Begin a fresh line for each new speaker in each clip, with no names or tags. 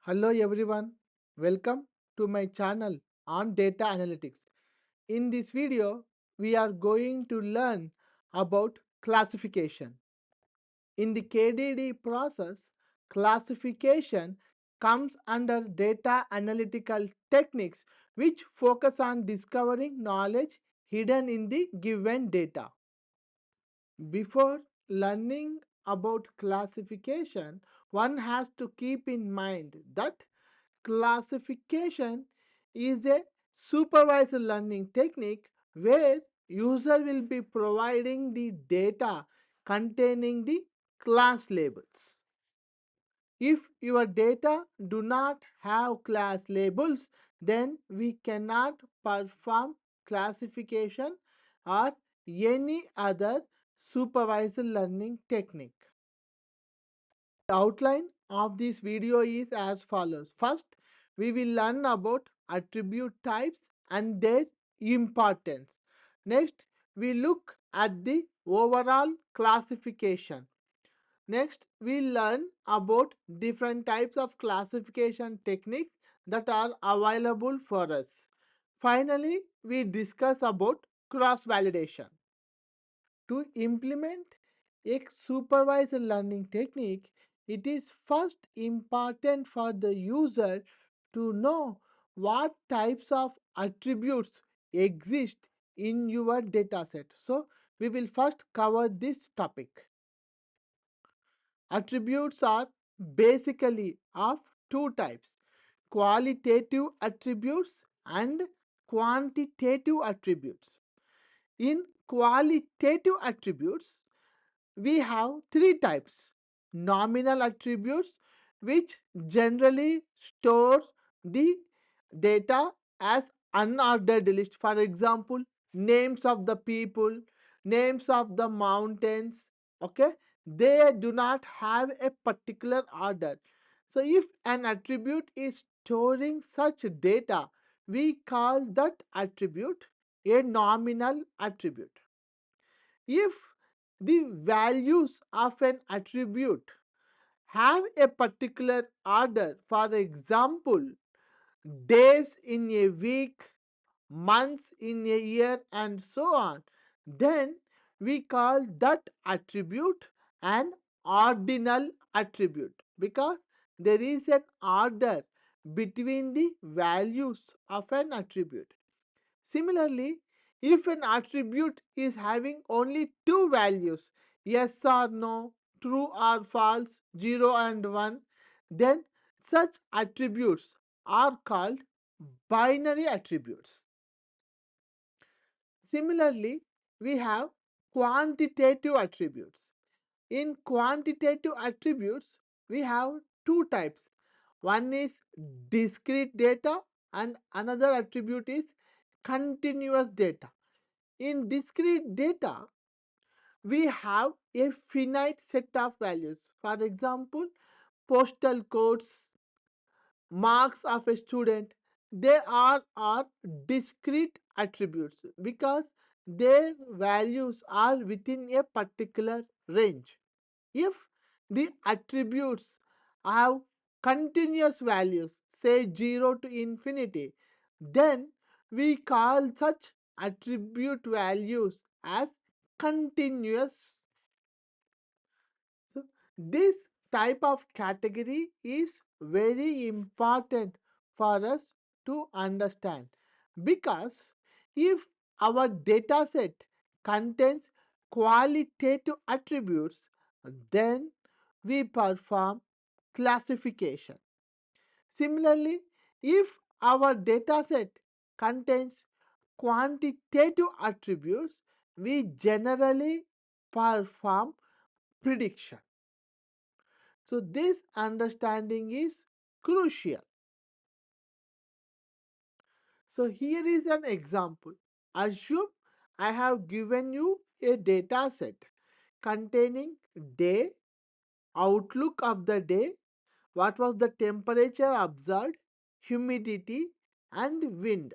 Hello everyone, welcome to my channel on data analytics. In this video, we are going to learn about classification. In the KDD process, classification comes under data analytical techniques which focus on discovering knowledge hidden in the given data. Before learning about classification, one has to keep in mind that classification is a supervised learning technique where user will be providing the data containing the class labels. If your data do not have class labels, then we cannot perform classification or any other supervised learning technique. The outline of this video is as follows. First, we will learn about attribute types and their importance. Next, we look at the overall classification. Next, we learn about different types of classification techniques that are available for us. Finally, we discuss about cross-validation. To implement a supervised learning technique, it is first important for the user to know what types of attributes exist in your dataset. So, we will first cover this topic. Attributes are basically of two types: qualitative attributes and quantitative attributes. In qualitative attributes, we have three types: nominal attributes, which generally store the data as unordered list. For example, names of the people, names of the mountains. Okay, they do not have a particular order. So if an attribute is storing such data, we call that attribute a nominal attribute. If the values of an attribute have a particular order, for example, days in a week, months in a year, and so on, then we call that attribute an ordinal attribute because there is an order between the values of an attribute. Similarly, if an attribute is having only two values, yes or no, true or false, 0 and 1, then such attributes are called binary attributes. Similarly, we have quantitative attributes. In quantitative attributes, we have two types. One is discrete data and another attribute is continuous data. In discrete data, we have a finite set of values. For example, postal codes, marks of a student, they are discrete attributes because their values are within a particular range. If the attributes have continuous values, say 0 to infinity, then we call such attribute values as continuous. So, this type of category is very important for us to understand because if our data set contains qualitative attributes, then we perform classification. Similarly, if our data set contains quantitative attributes, we generally perform prediction. So, this understanding is crucial. So, here is an example. Assume I have given you a data set containing day, outlook of the day, what was the temperature observed, humidity, and wind.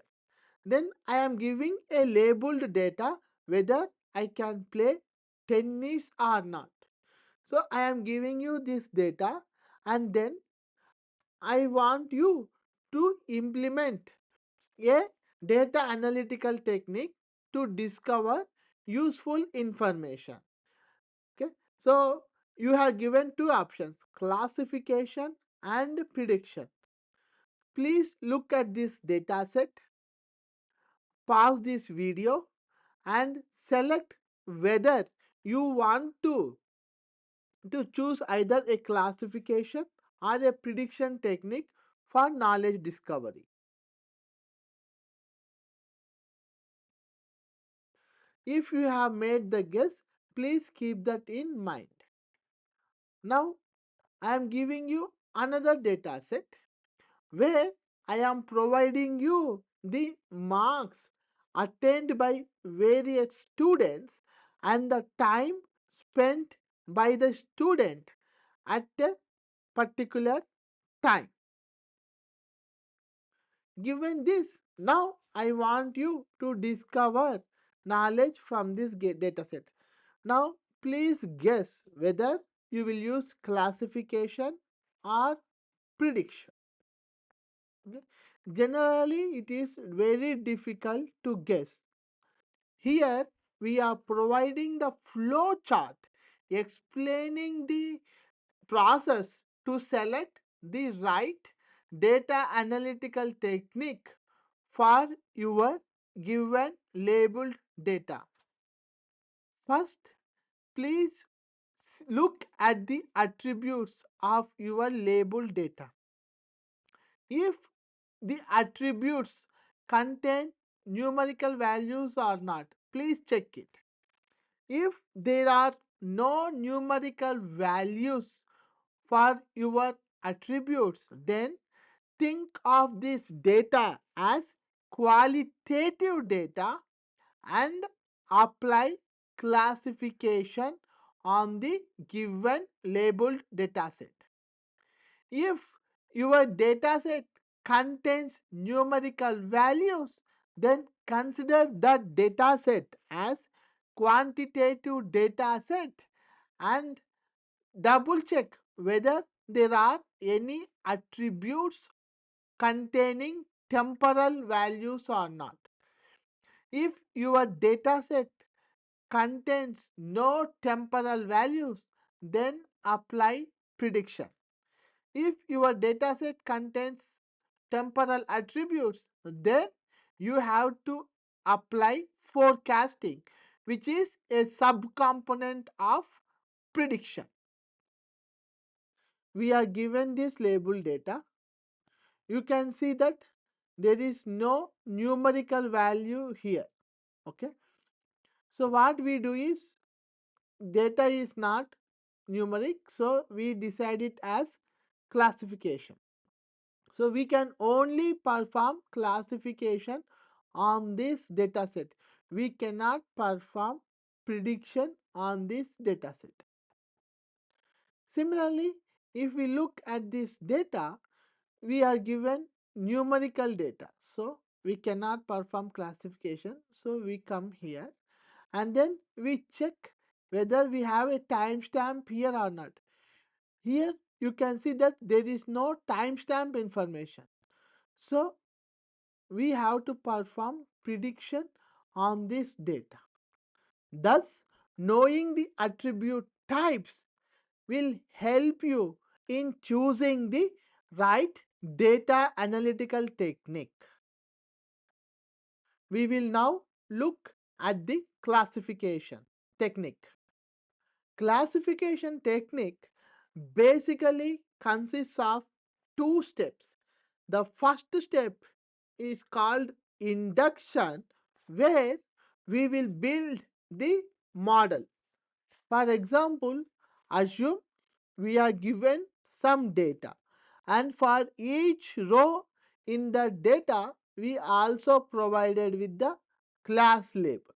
Then I am giving a labeled data whether I can play tennis or not. So I am giving you this data and then I want you to implement a data analytical technique to discover useful information. Okay, so you have given two options, classification and prediction. Please look at this data set, pause this video, and select whether you want to choose either a classification or a prediction technique for knowledge discovery. If you have made the guess, please keep that in mind. Now, I am giving you another data set where I am providing you the marks attained by various students and the time spent by the student at a particular time. Given this, now I want you to discover knowledge from this data set. Now, please guess whether you will use classification or prediction. Okay. Generally, it is very difficult to guess. Here, we are providing the flow chart explaining the process to select the right data analytical technique for your given labeled data. First, please look at the attributes of your labeled data. If the attributes contain numerical values or not, please check it. If there are no numerical values for your attributes, then think of this data as qualitative data and apply classification on the given labeled dataset. If your dataset contains numerical values, then consider that dataset as quantitative dataset and double check whether there are any attributes containing temporal values or not. If your dataset contains no temporal values, then apply prediction. If your dataset contains temporal attributes, then you have to apply forecasting, which is a subcomponent of prediction. We are given this label data. You can see that there is no numerical value here. Okay. So what we do is, data is not numeric, so we decide it as classification. So we can only perform classification on this data set. We cannot perform prediction on this data set. Similarly, if we look at this data, we are given numerical data. So we cannot perform classification. So we come here and then we check whether we have a timestamp here or not. Here you can see that there is no timestamp information. So we have to perform prediction on this data. Thus, knowing the attribute types will help you in choosing the right data analytical technique. We will now look at the classification technique. Classification technique basically consists of two steps. The first step is called induction, where we will build the model. For example, assume we are given some data, and for each row in the data we also provided with the class label.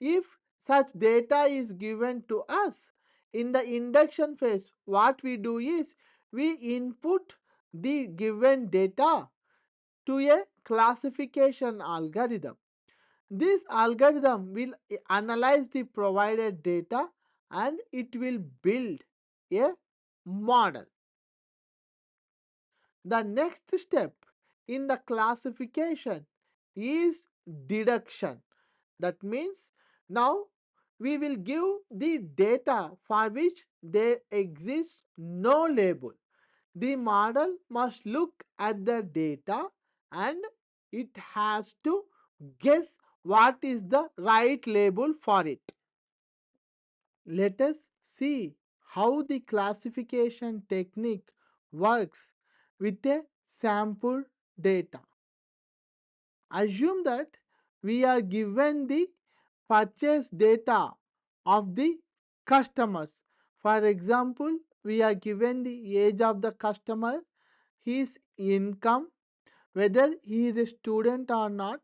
If such data is given to us in the induction phase, what we do is we input the given data to a classification algorithm. This algorithm will analyze the provided data and it will build a model. The next step in the classification is deduction. That means now we will give the data for which there exists no label. The model must look at the data and it has to guess what is the right label for it. Let us see how the classification technique works with a sample data. Assume that we are given the purchase data of the customers. For example, we are given the age of the customer, his income, whether he is a student or not,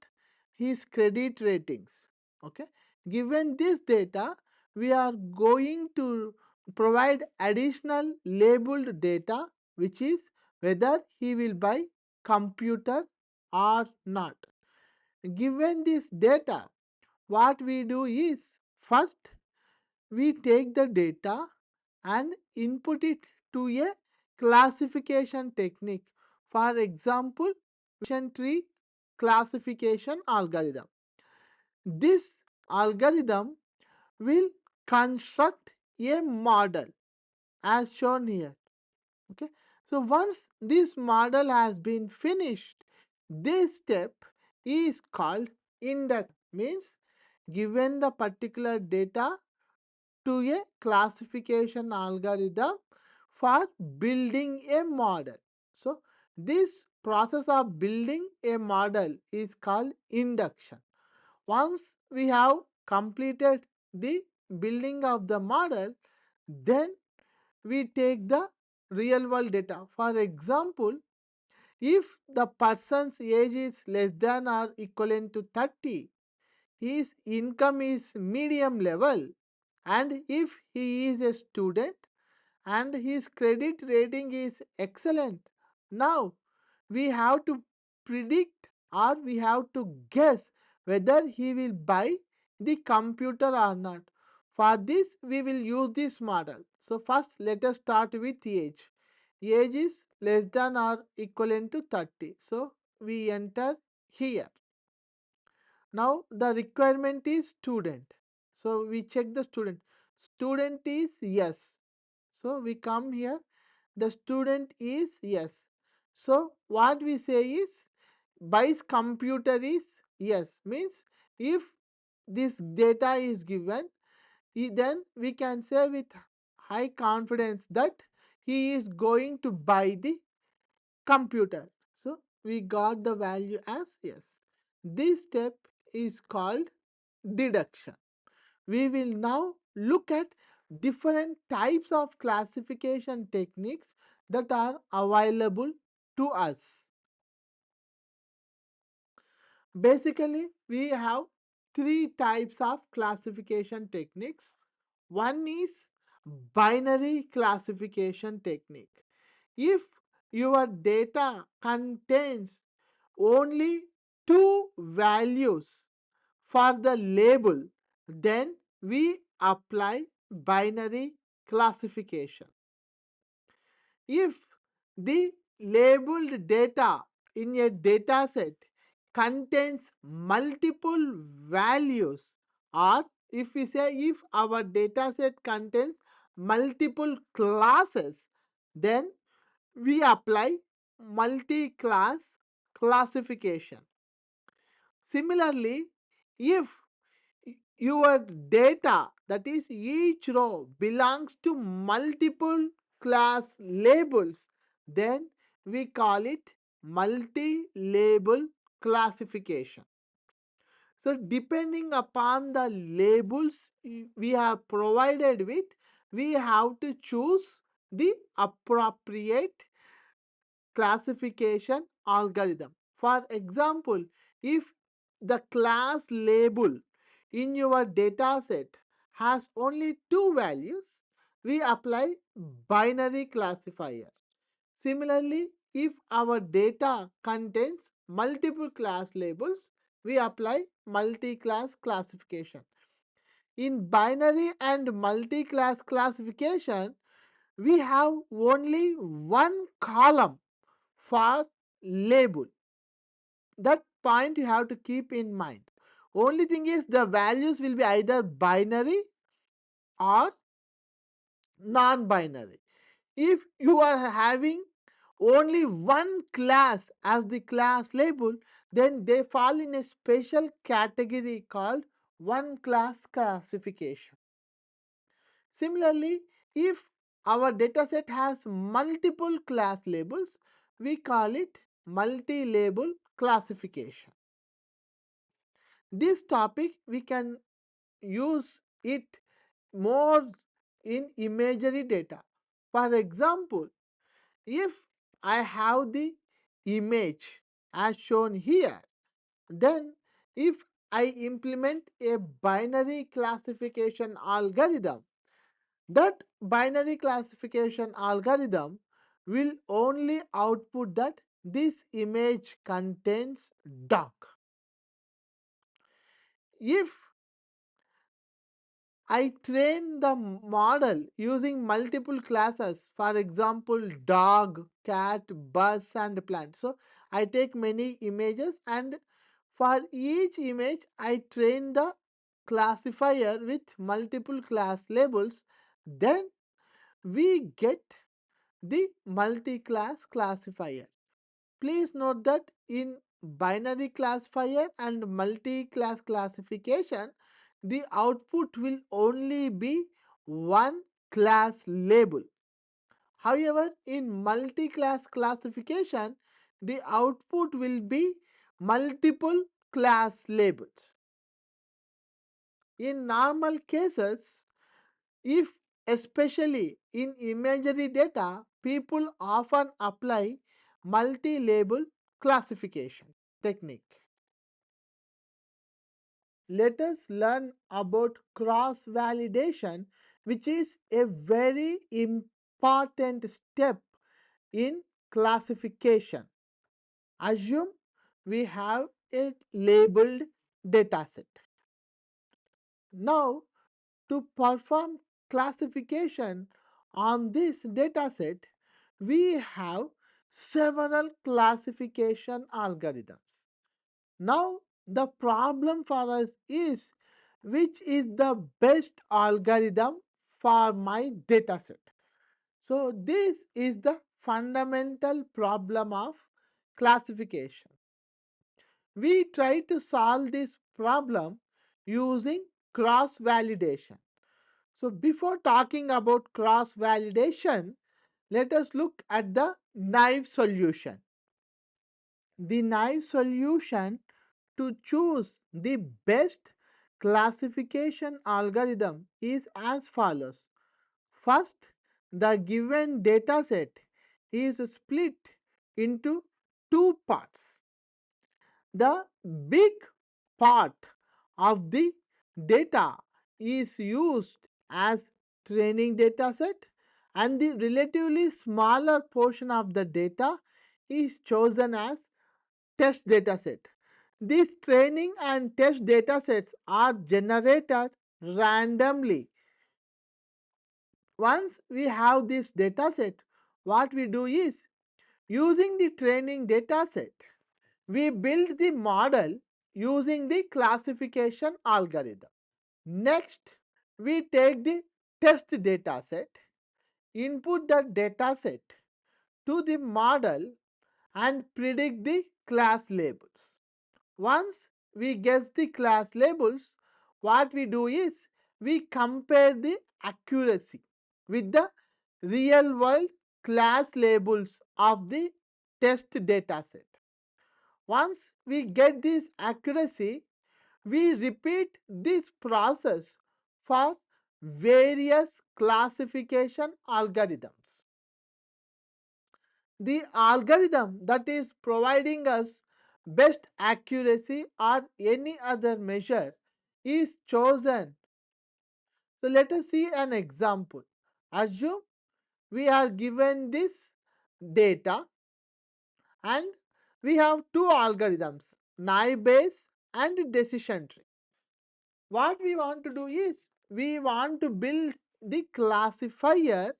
his credit ratings. Okay, given this data, we are going to provide additional labeled data, which is whether he will buy computer or not. Given this data, what we do is first we take the data and input it to a classification technique. For example, tree classification algorithm. This algorithm will construct a model as shown here. Okay. So once this model has been finished, this step is called index. Means given the particular data to a classification algorithm for building a model. So this process of building a model is called induction. Once we have completed the building of the model, then we take the real world data. For example, if the person's age is less than or equivalent to 30, his income is medium level, and if he is a student and his credit rating is excellent, now we have to predict or we have to guess whether he will buy the computer or not. For this, we will use this model. So, first let us start with age. Age is less than or equivalent to 30. So, we enter here. Now, the requirement is student. So, we check the student. Student is yes. So, we come here. The student is yes. So, what we say is buys computer is yes. Means if this data is given, then we can say with high confidence that he is going to buy the computer. So, we got the value as yes. This step is called deduction. We will now look at different types of classification techniques that are available to us. Basically, we have three types of classification techniques. One is binary classification technique. If your data contains only two values for the label, then we apply binary classification. If the labeled data in a data set contains multiple values, or if we say if our data set contains multiple classes, then we apply multi-class classification. Similarly, if your data, that is each row, belongs to multiple class labels, then we call it multi-label classification. So depending upon the labels we are provided with, we have to choose the appropriate classification algorithm. For example, if the class label in your data set has only two values, we apply binary classifier. Similarly, if our data contains multiple class labels, we apply multi-class classification. In binary and multi-class classification, we have only one column for label. That point you have to keep in mind. Only thing is the values will be either binary or non-binary. If you are having only one class as the class label, then they fall in a special category called one class classification. Similarly, if our dataset has multiple class labels, we call it multi-label classification. This topic we can use it more in imagery data. For example, if I have the image as shown here, then if I implement a binary classification algorithm, that binary classification algorithm will only output that this image contains dog. If I train the model using multiple classes, for example, dog, cat, bus, and plant. So, I take many images, and for each image, I train the classifier with multiple class labels. Then we get the multi-class classifier. Please note that in binary classifier and multi-class classification, the output will only be one class label. However, in multi-class classification, the output will be multiple class labels. In normal cases, if especially in imagery data, people often apply multi-label classification technique. Let us learn about cross validation, which is a very important step in classification. Assume we have a labeled dataset. Now, to perform classification on this dataset, we have several classification algorithms. Now, the problem for us is which is the best algorithm for my dataset. So, this is the fundamental problem of classification. We try to solve this problem using cross validation. So, before talking about cross validation, let us look at the naive solution. The naive solution to choose the best classification algorithm is as follows. First, the given dataset is split into two parts. The big part of the data is used as training dataset, and the relatively smaller portion of the data is chosen as test dataset. These training and test datasets are generated randomly. Once we have this dataset, what we do is, using the training dataset, we build the model using the classification algorithm. Next, we take the test dataset, input the dataset to the model, and predict the class labels. Once we guess the class labels, what we do is we compare the accuracy with the real world class labels of the test dataset. Once we get this accuracy, we repeat this process for various classification algorithms. The algorithm that is providing us best accuracy or any other measure is chosen. So, let us see an example. Assume we are given this data and we have two algorithms, naive Bayes and decision tree. What we want to do is we want to build the classifier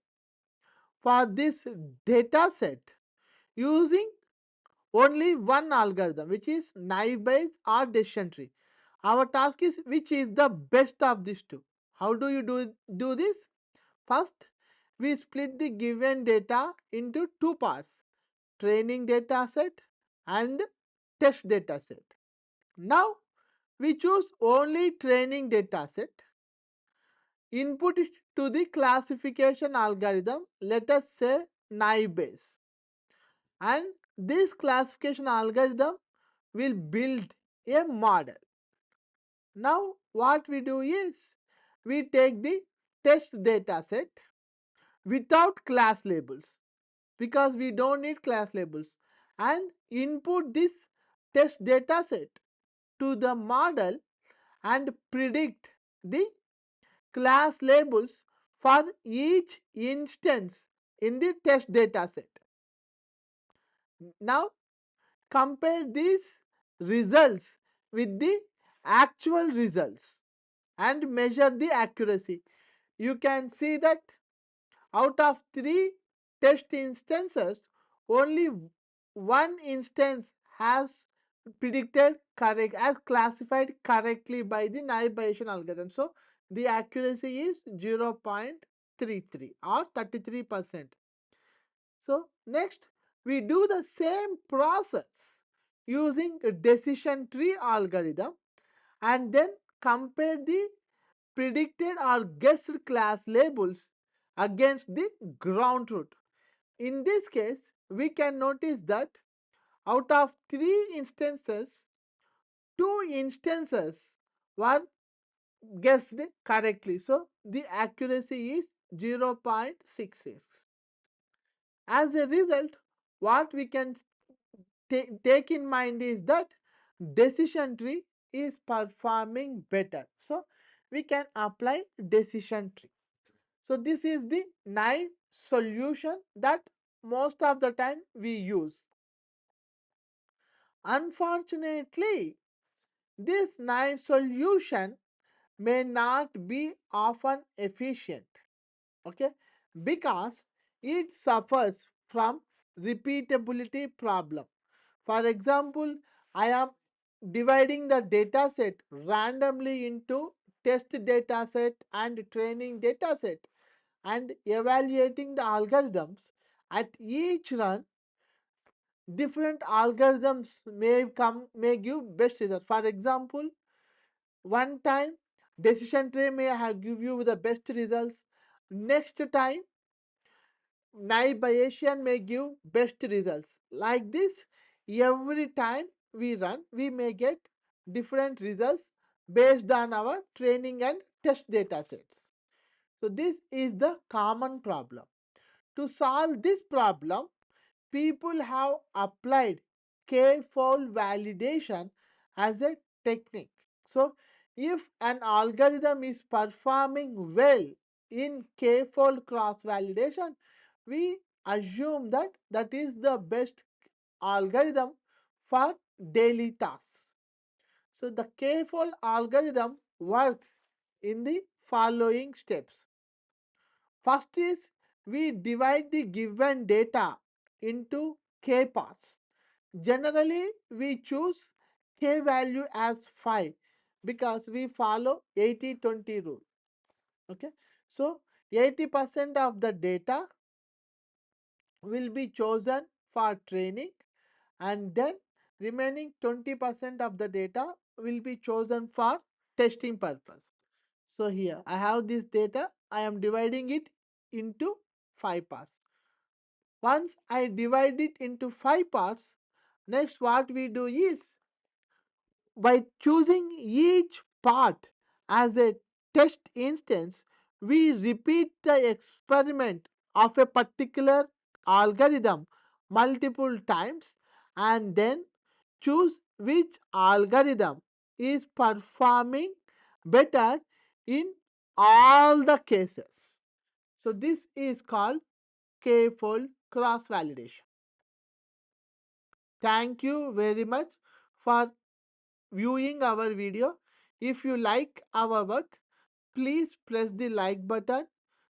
for this data set using only one algorithm, which is naive Bayes or decision tree. Our task is which is the best of these two. How do you do this? First, we split the given data into two parts: training data set and test data set. Now, we choose only training data set, input it to the classification algorithm, let us say naive Bayes, and this classification algorithm will build a model. Now, what we do is we take the test data set without class labels, because we don't need class labels, and input this test data set to the model and predict the class labels for each instance in the test data set. Now, compare these results with the actual results and measure the accuracy. You can see that out of 3 test instances, only one instance has predicted correct as classified correctly by the naive Bayesian algorithm. So, the accuracy is 0.33 or 33%. So, next we do the same process using a decision tree algorithm and then compare the predicted or guessed class labels against the ground truth. In this case, we can notice that out of 3 instances, 2 instances were guessed correctly. So, the accuracy is 0.66. As a result, what we can take in mind is that decision tree is performing better. So, we can apply decision tree. So, this is the naive solution that most of the time we use. Unfortunately, this naive solution may not be often efficient, okay, because it suffers from repeatability problem. For example, I am dividing the data set randomly into test data set and training data set and evaluating the algorithms. At each run, different algorithms may give best result. For example, one time decision tree may have give you the best results. Next time naive Bayesian may give best results. Like this, every time we run, we may get different results based on our training and test data sets. So this is the common problem. To solve this problem, people have applied k-fold validation as a technique. So, if an algorithm is performing well in k-fold cross validation, we assume that that is the best algorithm for daily tasks. So, the k-fold algorithm works in the following steps. First is we divide the given data into k parts. Generally, we choose k value as 5 because we follow 80-20 rule. Okay. So, 80% of the data will be chosen for training and then remaining 20% of the data will be chosen for testing purpose. So, here I have this data, I am dividing it into 5 parts. Once I divide it into 5 parts, next what we do is by choosing each part as a test instance, we repeat the experiment of a particular algorithm multiple times and then choose which algorithm is performing better in all the cases. So, this is called k-fold cross validation. Thank you very much for viewing our video. If you like our work, please press the like button,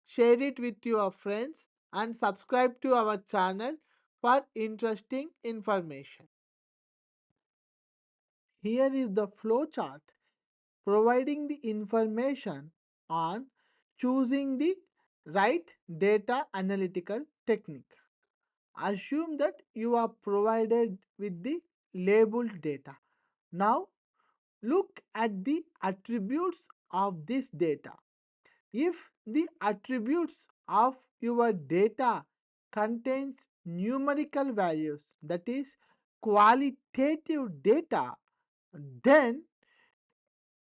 share it with your friends and subscribe to our channel for interesting information. Here is the flow chart providing the information on choosing the right data analytical technique. Assume that you are provided with the labeled data. Now look at the attributes of this data. If the attributes of your data contains numerical values, that is qualitative data, then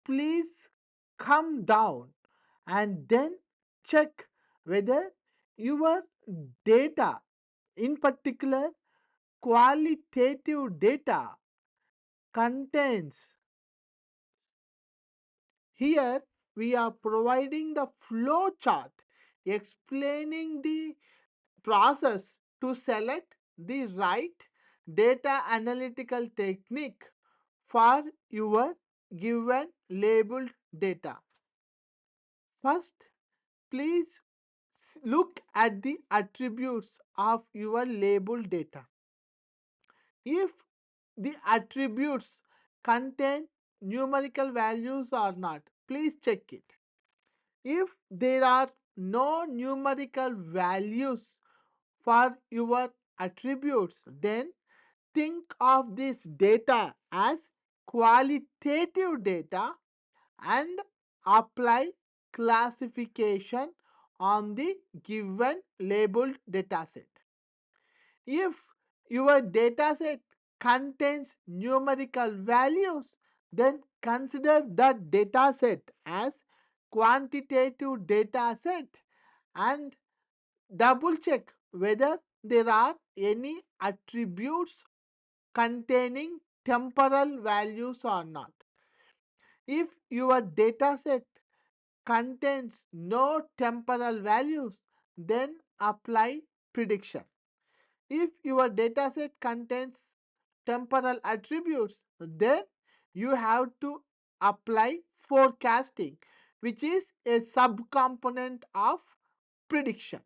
please come down and then check whether your data, in particular qualitative data, contains. Here we are providing the flow chart explaining the process to select the right data analytical technique for your given labeled data. First, please look at the attributes of your labeled data. If the attributes contain numerical values or not, please check it. If there are no numerical values for your attributes, then think of this data as qualitative data and apply classification on the given labeled dataset. If your dataset contains numerical values, then consider that dataset as quantitative dataset and double check whether there are any attributes containing temporal values or not. If your dataset contains no temporal values, then apply prediction. If your dataset contains temporal attributes, then you have to apply forecasting, which is a subcomponent of prediction.